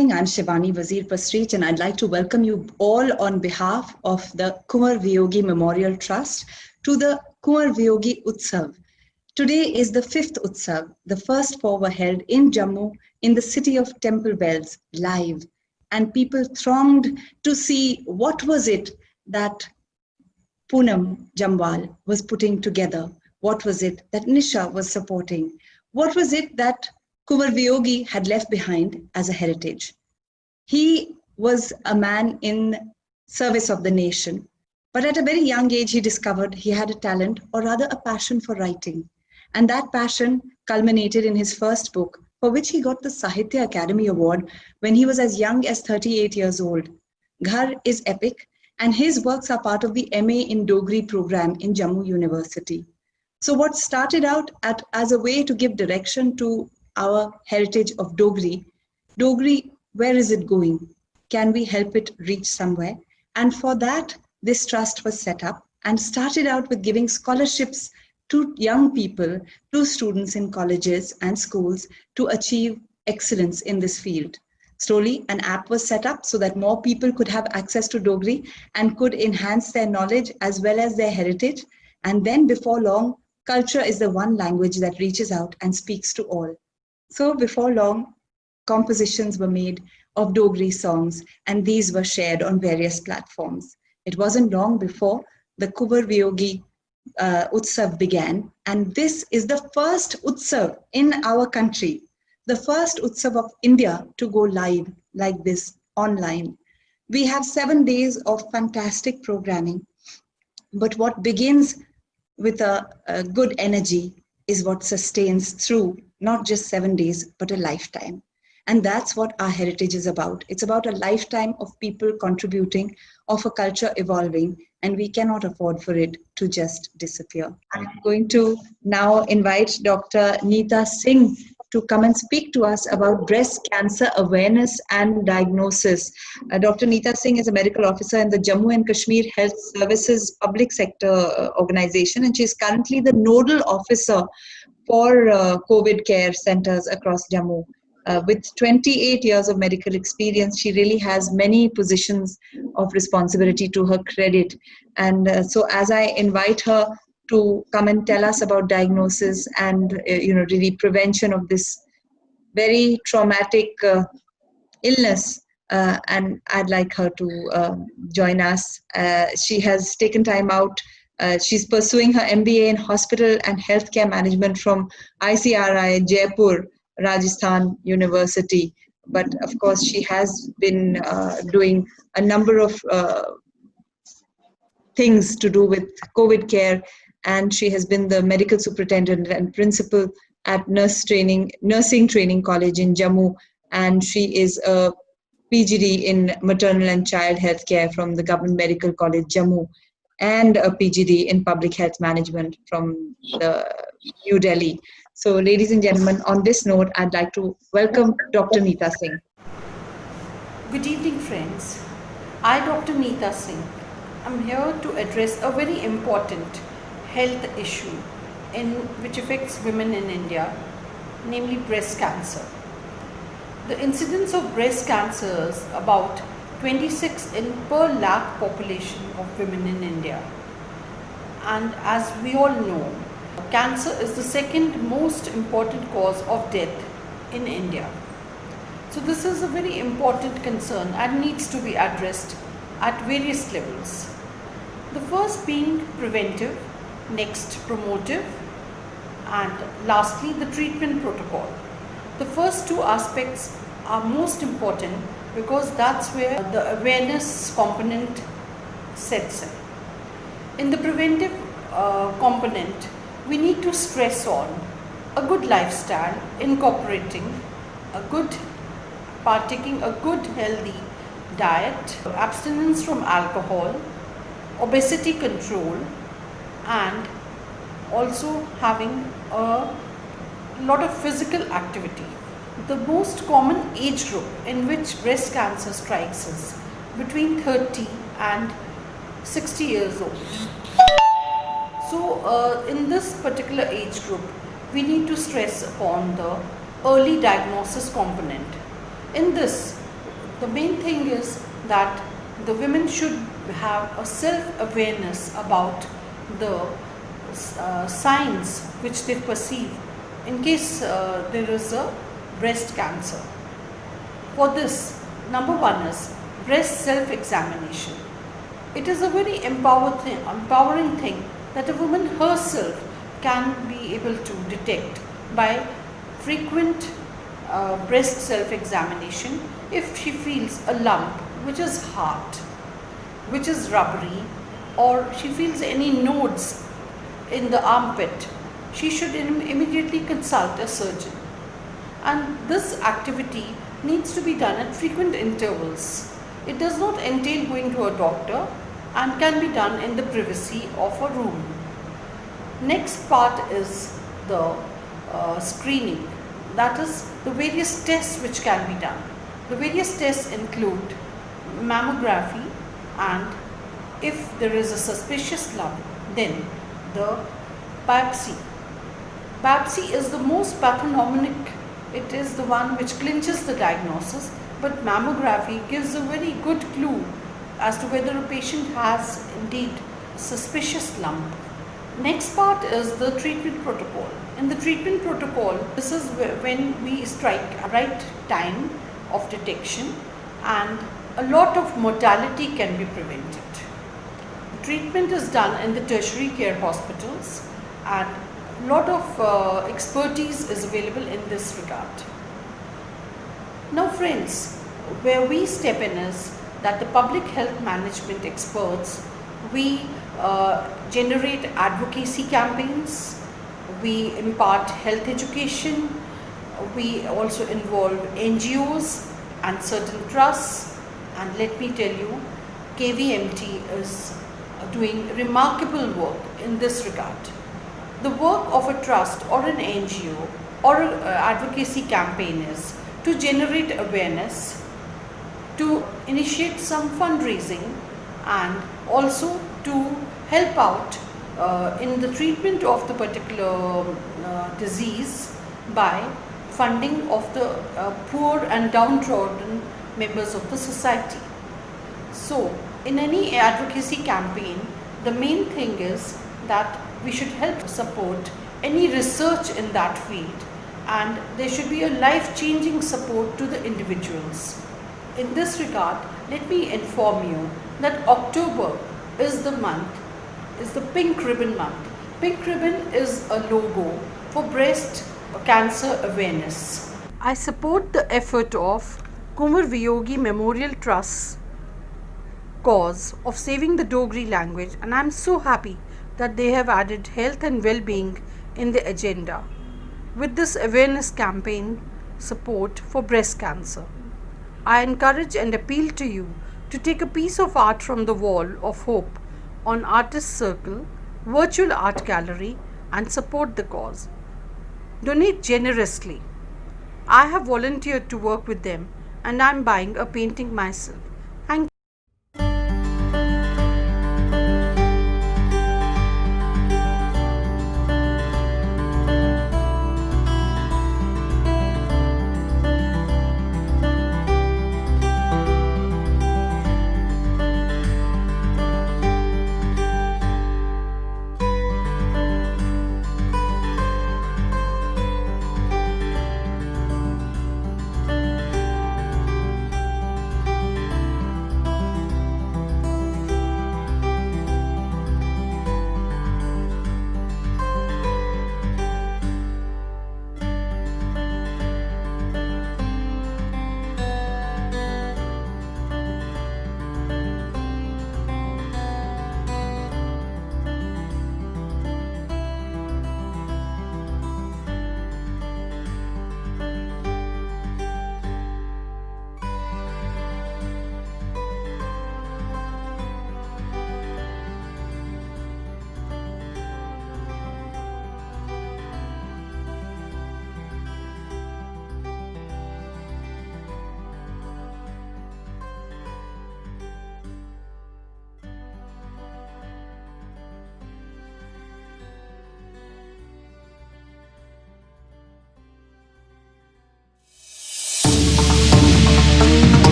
evening. I'm Shivani Wazir Pasreech, and I'd like to welcome you all on behalf of the Kunwar Viyogi Memorial Trust to the Kunwar Viyogi Utsav. Today is the fifth Utsav. The first four were held in Jammu in the city of Temple Bells live, and people thronged to see what was it that Poonam Jamwal was putting together. What was it that Nisha was supporting? What was it that Kunwar Viyogi had left behind as a heritage? He was a man in service of the nation, but at a very young age, he discovered he had a talent, or rather a passion for writing. And that passion culminated in his first book, for which he got the Sahitya Academy Award when he was as young as 38 years old. Ghar is epic, and his works are part of the MA in Dogri program in Jammu University. So what started out as a way to give direction to our heritage of Dogri, where is it going? Can we help it reach somewhere? And for that, this trust was set up and started out with giving scholarships to young people, to students in colleges and schools to achieve excellence in this field. Slowly, an app was set up so that more people could have access to Dogri and could enhance their knowledge as well as their heritage. And then before long, culture is the one language that reaches out and speaks to all. So before long, compositions were made of Dogri songs, and these were shared on various platforms. It wasn't long before the Kunwar Viyogi Utsav began, and this is the first Utsav in our country, the first Utsav of India to go live like this online. We have 7 days of fantastic programming, but what begins with a good energy is what sustains through not just 7 days, but a lifetime. And that's what our heritage is about. It's about a lifetime of people contributing, of a culture evolving, and we cannot afford for it to just disappear. I'm going to now invite Dr. Neeta Singh to come and speak to us about breast cancer awareness and diagnosis. Dr. Neeta Singh is a medical officer in the Jammu and Kashmir Health Services Public Sector Organization, and she's currently the nodal officer for COVID care centers across Jammu. With 28 years of medical experience, she really has many positions of responsibility to her credit. And so as I invite her to come and tell us about diagnosis and really prevention of this very traumatic illness, and I'd like her to join us. She has taken time out. She's pursuing her MBA in Hospital and Healthcare Management from ICRI Jaipur, Rajasthan University. But of course, she has been doing a number of things to do with COVID care, and she has been the medical superintendent and principal at Nursing Training College in Jammu, and she is a PGD in maternal and child health care from the Government Medical College Jammu, and a PGD in public health management from the New Delhi. So ladies and gentlemen, on this note, I'd like to welcome Dr. Neeta Singh. Good evening, friends. I, Dr. Neeta Singh, am here to address a very important health issue which affects women in India, namely breast cancer. The incidence of breast cancer is about 26 in per lakh population of women in India. And as we all know, cancer is the second most important cause of death in India. So this is a very important concern and needs to be addressed at various levels. The first being preventive, next promotive, and lastly the treatment protocol. The first two aspects are most important because that's where the awareness component sets in. In the preventive component, we need to stress on a good lifestyle, incorporating partaking a good healthy diet, abstinence from alcohol, obesity control, and also having a lot of physical activity. The most common age group in which breast cancer strikes is between 30 and 60 years old. So in this particular age group, we need to stress upon the early diagnosis component. In this, The main thing is that the women should have a self-awareness about the signs which they perceive in case there is a breast cancer. For this, number one is breast self-examination. It is a very empowering thing that a woman herself can be able to detect by frequent breast self-examination if she feels a lump which is hard, which is rubbery, or she feels any nodes in the armpit. She should immediately consult a surgeon. And this activity needs to be done at frequent intervals. It does not entail going to a doctor and can be done in the privacy of a room. Next part is the screening, that is the various tests which can be done. The various tests include mammography, and if there is a suspicious lump, then the biopsy. Biopsy is the most pathognomonic. It is the one which clinches the diagnosis, but mammography gives a very good clue as to whether a patient has indeed suspicious lump. Next part is the treatment protocol. In the treatment protocol, this is when we strike a right time of detection and a lot of mortality can be prevented. The treatment is done in the tertiary care hospitals and a lot of expertise is available in this regard. Now friends, where we step in is that the public health management experts, we generate advocacy campaigns, we impart health education, we also involve NGOs and certain trusts, and let me tell you, KVMT is doing remarkable work in this regard. The work of a trust or an NGO or an advocacy campaign is to generate awareness, to initiate some fundraising, and also to help out in the treatment of the particular disease by funding of the poor and downtrodden members of the society. So, in any advocacy campaign, the main thing is that we should help support any research in that field, and there should be a life-changing support to the individuals. In this regard, let me inform you that October is the month, is the Pink Ribbon month. Pink Ribbon is a logo for breast cancer awareness. I support the effort of Kunwar Viyogi Memorial Trust cause of saving the Dogri language, and I am so happy that they have added health and well-being in the agenda with this awareness campaign support for breast cancer. I encourage and appeal to you to take a piece of art from the wall of hope on Artist Circle, virtual art gallery, and support the cause. Donate generously. I have volunteered to work with them and I am buying a painting myself.